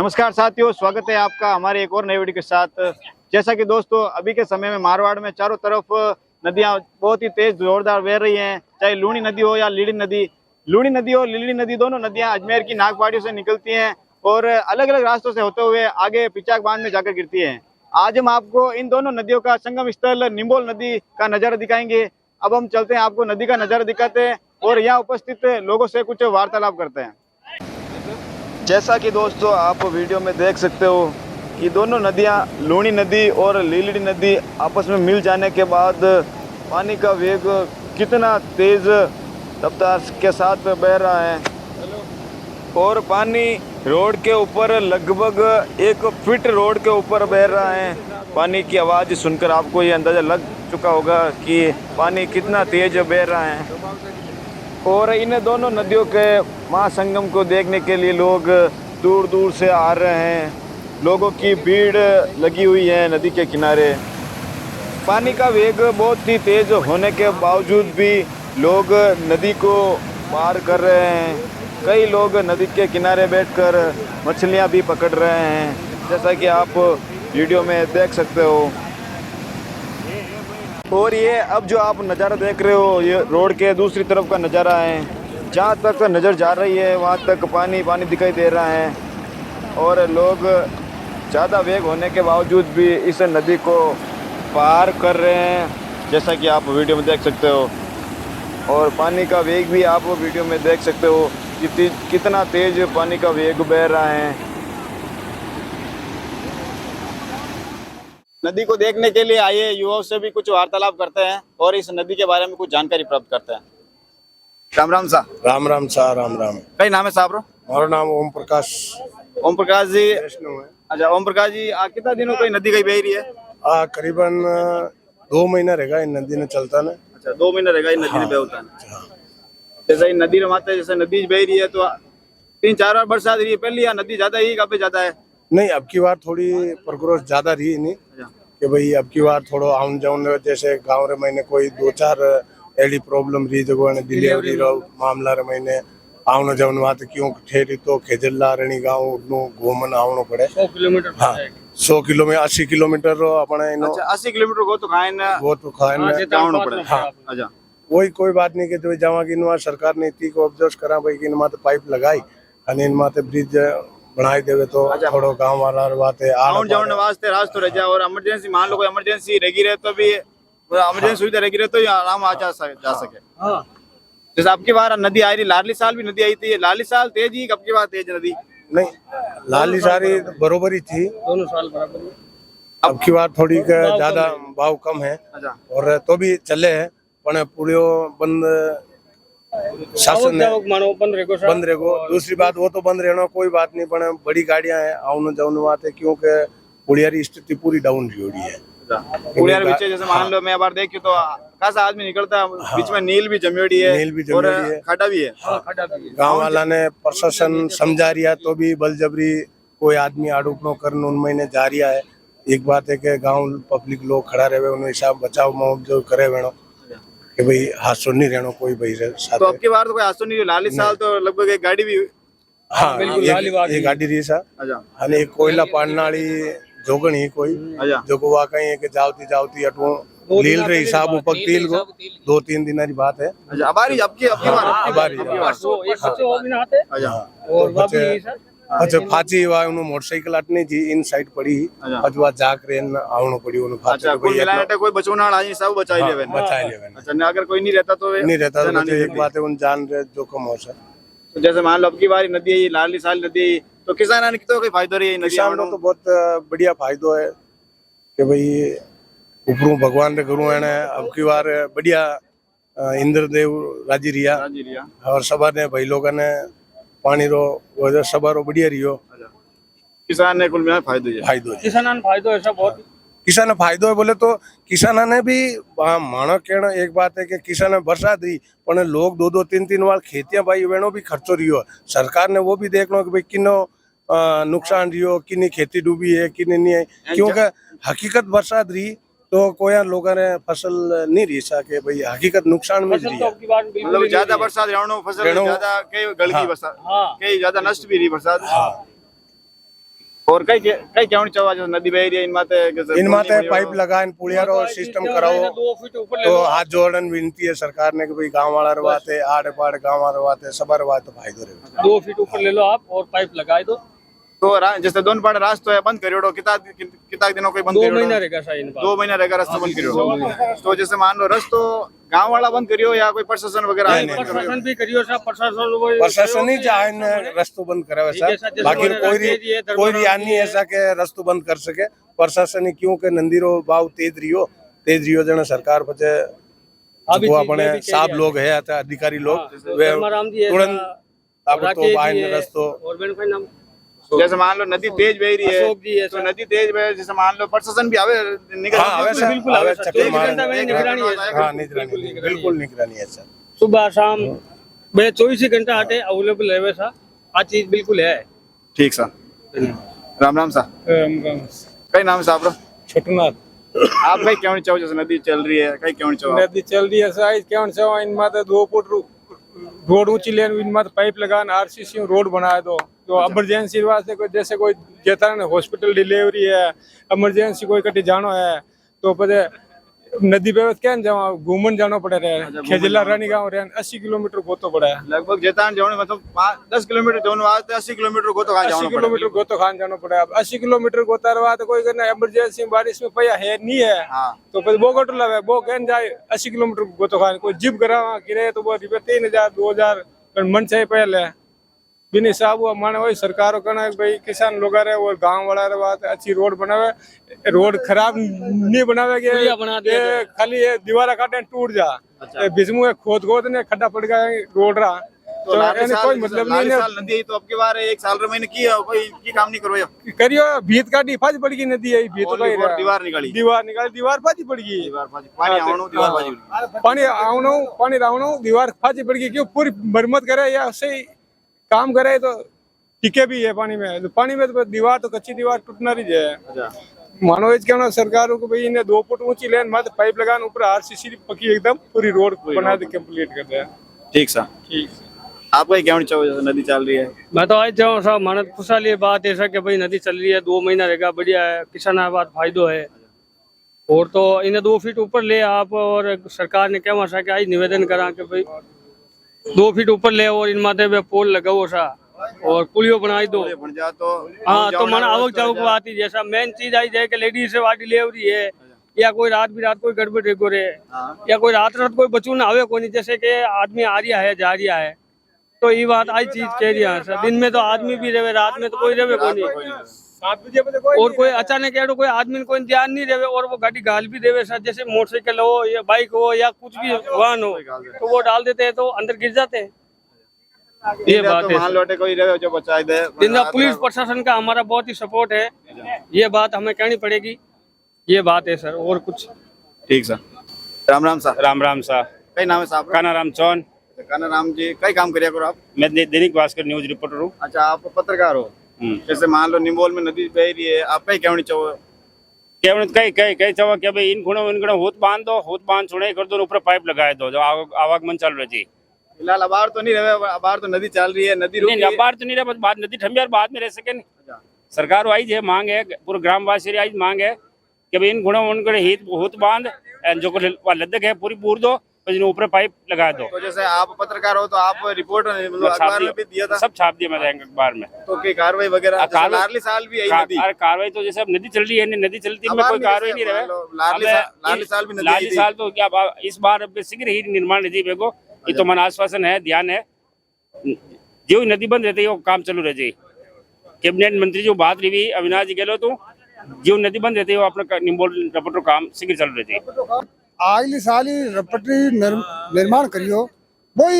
नमस्कार साथियों, स्वागत है आपका हमारे एक और नई वीडियो के साथ। जैसा कि दोस्तों अभी के समय में मारवाड़ में चारों तरफ नदियां बहुत ही तेज जोरदार बह रही हैं, चाहे लूणी नदी हो या लीली नदी। लूणी नदी और लीली नदी दोनों नदियां अजमेर की नागपाड़ियों से निकलती हैं और अलग अलग रास्तों से होते हुए आगे पिचाक बांध में जाकर गिरती हैं। आज हम आपको इन दोनों नदियों का संगम स्थल निम्बोल नदी का नज़ारा दिखाएंगे। अब हम चलते हैं, आपको नदी का नज़ारा दिखाते हैं और यहाँ उपस्थित लोगों से कुछ वार्तालाप करते हैं। जैसा कि दोस्तों आप वीडियो में देख सकते हो कि दोनों नदियां लूणी नदी और लीलड़ी नदी आपस में मिल जाने के बाद पानी का वेग कितना तेज़ रफ्तार के साथ बह रहा है और पानी रोड के ऊपर लगभग 1 फीट रोड के ऊपर बह रहा है। पानी की आवाज़ सुनकर आपको ये अंदाज़ा लग चुका होगा कि पानी कितना तेज़ बह रहा है। और इन दोनों नदियों के महासंगम को देखने के लिए लोग दूर दूर से आ रहे हैं। लोगों की भीड़ लगी हुई है नदी के किनारे। पानी का वेग बहुत ही तेज़ होने के बावजूद भी लोग नदी को पार कर रहे हैं। कई लोग नदी के किनारे बैठकर मछलियां भी पकड़ रहे हैं, जैसा कि आप वीडियो में देख सकते हो। और ये अब जो आप नज़ारा देख रहे हो ये रोड के दूसरी तरफ का नज़ारा है। जहाँ तक नज़र जा रही है वहाँ तक पानी पानी दिखाई दे रहा है और लोग ज़्यादा वेग होने के बावजूद भी इस नदी को पार कर रहे हैं, जैसा कि आप वीडियो में देख सकते हो। और पानी का वेग भी आप वीडियो में देख सकते हो कि कितना तेज़ पानी का वेग बह रहा है। नदी को देखने के लिए आए युवाओं से भी कुछ वार्तालाप करते हैं और इस नदी के बारे में कुछ जानकारी प्राप्त करते हैं। राम राम सा। राम राम सा। राम राम। कई नाम है साहब? मारो नाम ओम प्रकाश। ओम प्रकाश जी। वैष्णव है। अच्छा ओम प्रकाश जी, कितना दिनों कोई नदी कहीं बह रही है? करीबन 2 महीना रहेगा इन नदी ने चलता ना। अच्छा 2 महीने रहेगा इन नदी ने बह होता है। जैसे इन नदी रमाते जैसे नदी बह रही है तो 3-4 बार बरसात रही है पहले, या नदी ज्यादा ही काफी ज्यादा है? नहीं, अब की बार थोड़ी प्रग्रोस ज्यादा रही नहीं कि भाई अब की बार थोड़ो आउन जाउन जैसे गाँव रे महीने कोई 2-4 एडी प्रॉब्लम रही जो डिलीवरी रो मामला रे महीने आवनो जावन बात क्यों ठेरी तो खेजल्ला रणी गाँव नु घूमन आवनो पड़े 100 किलोमीटर। हाँ 100 किलोमीटर 80 किलोमीटर रो अपने इनो। अच्छा 80 किलोमीटर को तो खाए ना, वो तो खाए ना जावनो पड़े। हाँ अच्छा वही कोई बात नहीं कि जो जावा की नुआ सरकार ने इतनी को ऑब्जर्व करा भाई कि इन माते पाइप लगाई अने इन माते ब्रिज बनाई देवे तो थोड़ो गांव वाला बात है आउन जाउन वास्ते रास्ता रह जाए। और इमरजेंसी मान लो कोई इमरजेंसी रही रहे तो भी इमरजेंसी सुविधा रही रहे तो ये आराम आ जा सके। हाँ। जैसे आपकी बार नदी आई रही, लाडली साल भी नदी आई थी, लाडली साल तेज ही कब की बार तेज नदी? नहीं, लाडली सारी बरोबर ही थी, दोनों साल बराबर। अब की बार थोड़ी ज्यादा भाव कम है। अच्छा। और तो भी चले है पण पूरे बंद शासन बंद रहेगो। दूसरी बात वो तो बंद रहना कोई बात नहीं, पर बड़ी गाड़ियां है आउन जाउन बात है क्योंकि पुलियारी स्थिति पूरी डाउन रही है। पुलियारी बीच जैसे मान लो मैं बार देखी तो खासा आदमी निकलता है। हाँ। बीच में नील भी जमेड़ी है, नील भी जमेड़ी है, खड्डा भी है। हाँ। गाँव वाला ने प्रशासन समझा रिया तो भी बलजबरी कोई आदमी आड़ूप नो कर उन महीने जा रिया है। एक बात है कि गाँव पब्लिक लोग खड़ा रहे उन हिसाब बचाव मुआवजा करे वेणो कि भाई हादसों नहीं रहना कोई भाई साथ। तो अब की बार तो कोई हादसों नहीं, लाली साल तो लगभग एक गाड़ी भी। हाँ ये गाड़ी रही सा। अच्छा। कोयला पाड़ने वाली जोगन ही कोई जो को वाकई है कि जावती अटो लील रे हिसाब ऊपर तिल को 2-3 दिन की बात है। अच्छा अबारी आपकी अच्छा फाची वा उन मोटरसाइकिल अटने जी इन साइड पड़ी अजवा जाक रे आवनो पड़ी उन फाची। अच्छा कोई मिलाने कोई बचोना वाला सब बचाई लेवे। अच्छा ना अगर कोई नहीं रहता तो एक बात है उन जान रे जोखम हो सके। तो जैसे मान लो अब की बारी नदी है लाडली साल नदी तो किसानों ने तो कोई फायदो रही है? किसान को तो बहुत बढ़िया फायदो है कि भाई ऊपरू भगवान रे गुरु है अब की बार बढ़िया इंद्रदेव राजी रिया और सभा ने भाई लोगों ने पानी रो वजह सभा रो बढ़िया रियो। किसान ने कुल मिला फायदो किसान फायदो ऐसा बहुत किसान फायदो है बोले तो किसान ने भी मानो कहना एक बात है कि किसान बरसात रही पर लोग 2-3 बार खेतियां भाई वेणो भी खर्चो रियो। सरकार ने वो भी देख लो कि भाई किनो नुकसान रियो, किनी खेती डूबी है किनी नहीं है, क्योंकि हकीकत बरसात रही तो कोई लोगों ने फसल नहीं रही सके भाई हकीकत नुकसान में रही है। मतलब ज्यादा बरसात रहनो फसल ज्यादा कई गल की बरसात कई ज्यादा नष्ट भी रही बरसात। और कई कई केवण चवा जो नदी बह रही है इन माते पाइप लगाए पुलियारो सिस्टम कराओ तो हाथ जोड़न विनती है सरकार ने कि भाई गांव वाला रवाते आड़े पाड़े गांव वाला रवाते सब रवाते फायदो रहे 2 फीट ऊपर ले लो आप और पाइप लगाए दो। तो जैसे दोन पाड़ रास्तो है बंद करियो कितना दिनों कोई बंद 2 करियो महीना रहेगा शायद 2 महीना रहेगा रास्ता बंद करियो। तो जैसे मान लो रास्तो गांव वाला बंद करियो या कोई प्रशासन वगैरह प्रशासन भी करियो सा प्रशासन ही चाहे रास्तो बंद करे वैसा बाकी कोई यानी ऐसा के रास्तो बंद कर सके प्रशासन ही क्यों के नंदीरो भाव तेज रियो जन सरकार पचे वो अपने साहब लोग है अधिकारी लोग तुरंत अब तो बाहर रास्तो और जैसे मान लो नदी तेज बह रही है तो नदी तेज बह जैसे मान लो प्रशासन भी आवे बिल्कुल निगरानी है सर सुबह शाम 24 घंटा हटे अवेलेबल है वैसा आ चीज बिल्कुल है। ठीक सा राम राम सा कई नाम है आपरो छोटनाथ आप कई क्यों चाहो जैसे नदी चल रही है कई क्यों चाहो नदी चल रही है साइज क्यों चाहो इन माते 2 फुट रोड ऊंची लेन इन माते पाइप लगान आरसीसी रोड बनाए दो तो इमरजेंसी वास्ते कोई जैसे कोई जेता हॉस्पिटल डिलीवरी है इमरजेंसी कोई कटी जानो है तो पते नदी पे क्या जाओ घूमन जानो पड़े रहे खेजला रानी गांव रे 80 किलोमीटर गोतो पड़ा है लगभग जेतान जाने मतलब 10 किलोमीटर जाने वास्ते 80 किलोमीटर गोतो खान जानो 80 किलोमीटर गोतो खान जानो पड़ा अब 80 किलोमीटर गोता रहा तो कोई करना इमरजेंसी बारिश में पया है नहीं है तो फिर वो गोटो लवे वो कहन जाए 80 किलोमीटर गोतो खान कोई जिप करावा किरे तो वो रुपये 3000 2000 मन से पहले बिन हिसाब हुआ माने वही सरकारों का ना भाई किसान लोग रहे और गांव वाला रहे बात अच्छी रोड बनावे रोड खराब नहीं बनावे के खाली ये दीवारा काटे टूट जा बिजमू खोद ने खड्डा पड़ गया रोड रहा तो कोई मतलब नहीं है नदी तो अब के बार 1 साल रे मैंने किया कोई काम नहीं करियो भीत काटी फाज पड़ गई नदी है भीत दीवार निकाली दीवार फाजी पड़ गई पानी आवनो दीवार फाजी पड़ गई क्यों पूरी मरम्मत करे या सही काम करे तो टिके भी है पानी में तो दीवार तो कच्ची दीवार टूटना रही है मानो इस क्या सरकारों को भाई इन्हें 2 फुट ऊंची लेन मत पाइप लगान ऊपर आरसीसी पक्की एकदम पूरी रोड बना दे कंप्लीट कर दे। ठीक सा आपका क्या चाहो नदी चल रही है मैं तो आज जाऊँ साहब मानत खुशहाली बात ऐसा कि भाई नदी चल रही है 2 महीना रहेगा बढ़िया है किसान आबाद फायदो है और तो इन्हें 2 फीट ऊपर ले आप और सरकार ने क्या वहाँ के आज निवेदन करा कि भाई 2 फीट ऊपर ले और इन माथे पे पोल लगाओ सा और पुलियो बनाई दो बन जा तो हाँ तो माना आवक जावक बात ही जैसा मेन चीज आई जाए कि लेडीज से वाटी डिलीवरी है या कोई रात बिरात कोई गड़बड़ रेगो रे या कोई रात कोई बचू ना आवे कोई जैसे कि आदमी आ रहा है जा रहा है तो ये बात आई चीज कह रही है दिन में तो आदमी भी रहे रात में तो कोई रहे कोई नहीं 7 बजे और कोई अचानक एडो कोई आदमी कोई ध्यान नहीं देवे और वो गाड़ी गाल भी देवे सर जैसे मोटरसाइकिल हो या बाइक हो या कुछ भी वाहन हो तो वो डाल देते हैं तो अंदर गिर जाते हैं। ये बात है लौटे कोई रहे जो बचाई दे पुलिस प्रशासन का हमारा बहुत ही सपोर्ट है ये बात हमें कहनी पड़ेगी ये बात है सर और कुछ। ठीक सर राम राम सा कई नाम है साहब काना राम चौन काना राम जी कई काम करिया करो आप मैं दैनिक भास्कर न्यूज रिपोर्टर हूँ। अच्छा आप पत्रकार हो जैसे मान लो निम्बोल में नदी बह रही है आप कई कहनी चाहो कई चाहो क्या भाई इन गुणों होत बांध छोड़े कर दो ऊपर पाइप लगाए दो जो आवागमन चल रही थी फिलहाल अबार तो नहीं रहे अबार तो नदी चल रही है नदी अबार तो नहीं रहे बाद नदी ठंडी बाद में रह सके नहीं सरकार आई है मांग है पूरे ग्रामवासी आई मांग है कि भाई इन गुणों होत बांध जो लद्दक है पूरी पूर दो ऊपर पाइप लगा दो। तो जैसे आप पत्रकार हो तो आप रिपोर्ट अखबार में भी दिया था सब छाप दिया मैंने अखबार में तो की कार्रवाई वगैरह लाडली साल भी कार्रवाई तो जैसे अब नदी चल रही है नदी चलती है कोई कार्रवाई नहीं रहे लाडली साल तो क्या इस बार शीघ्र ही निर्माण नदी बेगो ये तो मन आश्वासन है ध्यान है जो नदी बंद रहती है वो काम चालू रह जाए कैबिनेट मंत्री जो बात रही अविनाश गेलो तो जो नदी बंद रहती है वो अपना निम्बोल रपटो काम शीघ्र चालू रहती है। अगली साल ही रपटरी निर्माण करियो वही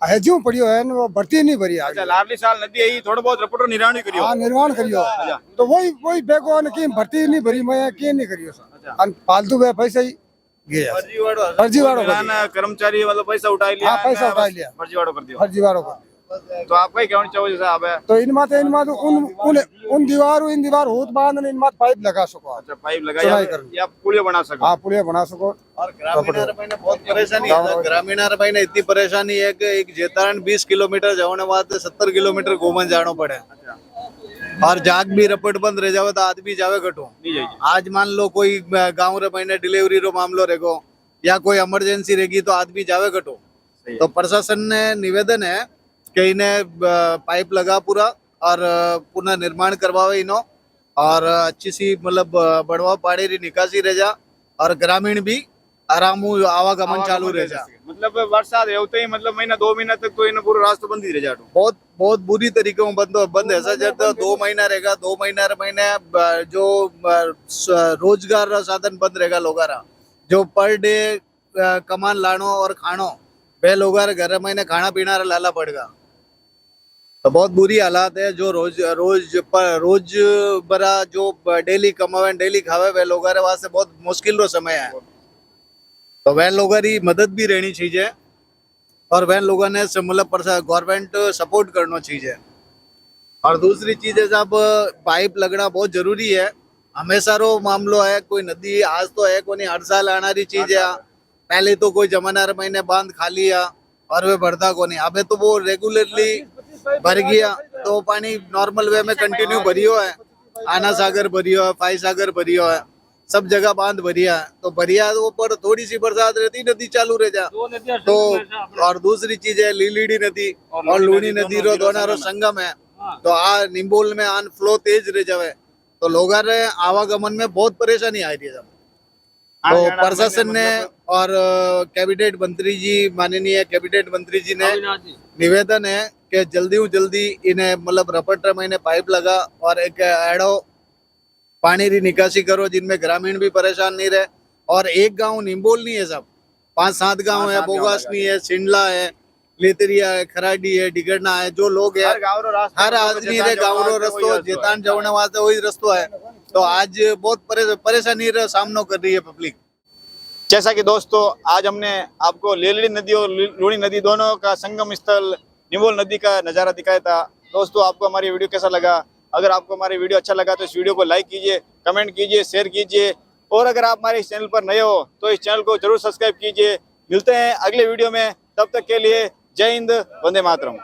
हजू पड़ियो है वो भर्ती नहीं भरी आगे लाडली साल नदी है थोड़ा बहुत रपटो निर्माण करियो हाँ निर्माण करियो तो वही बेगो की भर्ती नहीं भरी मैं की नहीं करियो फालतू वे पैसा ही गया फर्जीवाड़ो कर्मचारी मतलब पैसा उठा लिया फर्जीवाड़ो कर दिया फर्जीवाड़ो कर तो आप कहीं कहना चाहो जैसे आप है तो इन उन दीवार होत बांध इन मात पाइप लगा सको। अच्छा पाइप लगाया या पुलिया बना सको। हाँ पुलिया बना सको। और ग्रामीण बहुत परेशानी है ग्रामीण इतनी परेशानी है कि एक जेतारण 20 किलोमीटर जाने बाद 70 किलोमीटर घूमन जाना पड़े और जाग भी रपट बंद रह जावे तो आदमी जावे कटो। आज मान लो कोई गाँव रे महीने डिलीवरी रो मामलो रहेगो या कोई इमरजेंसी रहेगी तो आदमी जावे कटो। तो प्रशासन ने निवेदन है कि इन्हें पाइप लगा पूरा और पुनः निर्माण करवावे इनो और अच्छी सी मतलब बढ़वा पाड़ी री निकासी रह जा और ग्रामीण भी आराम आवागमन चालू रह जा। मतलब बरसात होते ही मतलब महीना 2 महीना तक तो इन पूरा रास्ता बंद ही रह जा। बहुत बहुत बुरी तरीके में बंद ऐसा जब 2 महीना रहेगा 2 महीने जो रोजगार साधन बंद रहेगा लोगारा जो पर डे कमान लानो और खानो वे लोगार घर महीने खाना पीना लाला पड़ेगा। तो बहुत बुरी हालात है। जो रोज बरा जो डेली कमावे डेली खावे वे लोगारे वास्ते बहुत मुश्किल रो समय है। तो वह लोगों की मदद भी रहनी चाहिए और वह लोगों ने मतलब गवर्नमेंट सपोर्ट करना चाहिए। और दूसरी चीज है साहब पाइप लगना बहुत जरूरी है। हमेशा रो मामलो है कोई नदी आज तो है कोई हर साल आना रही चीज है। पहले तो कोई जमाना महीने बांध खाली है और वे भरता को नहीं। अबे तो वो रेगुलरली भर गया तो पानी नॉर्मल वे में कंटिन्यू भरियो है। आना सागर भरियो है, फाई सागर भरियो है, सब जगह बांध भरिया है। तो भरिया तो पर थोड़ी सी बरसात रहती नदी चालू रह जा। तो और दूसरी चीज है लीलीडी नदी और लूनी नदी रो दोनों रो संगम है। तो आ निम्बोल में आन फ्लो तेज रह जावे तो लोग आवागमन में बहुत परेशानी आ रही है। तो प्रशासन ने और कैबिनेट मंत्री जी माननीय कैबिनेट मंत्री जी ने निवेदन है कि जल्दी इन्हें मतलब रपट महीने पाइप लगा और एक एडो पानी की निकासी करो जिनमें ग्रामीण भी परेशान नहीं रहे। और एक गांव निम्बोल नहीं है सब 5-7 गांव है। बोगासनी है, सिंडला है, लेतरिया है, खराडी है, डिगरना है। जो लोग है हर आदमी रे गाँव रो रस्तो जेतान जवने वास्ते वही रस्तो है। तो आज बहुत परेशानी रा सामना कर रही है पब्लिक। जैसा कि दोस्तों आज हमने आपको लेलड़ी नदी और लूणी नदी दोनों का संगम स्थल निम्बोल नदी का नज़ारा दिखाया था। दोस्तों आपको हमारी वीडियो कैसा लगा? अगर आपको हमारी वीडियो अच्छा लगा तो इस वीडियो को लाइक कीजिए, कमेंट कीजिए, शेयर कीजिए और अगर आप हमारे इस चैनल पर नए हो तो इस चैनल को जरूर सब्सक्राइब कीजिए। मिलते हैं अगले वीडियो में, तब तक के लिए जय हिंद, वंदे मातरम।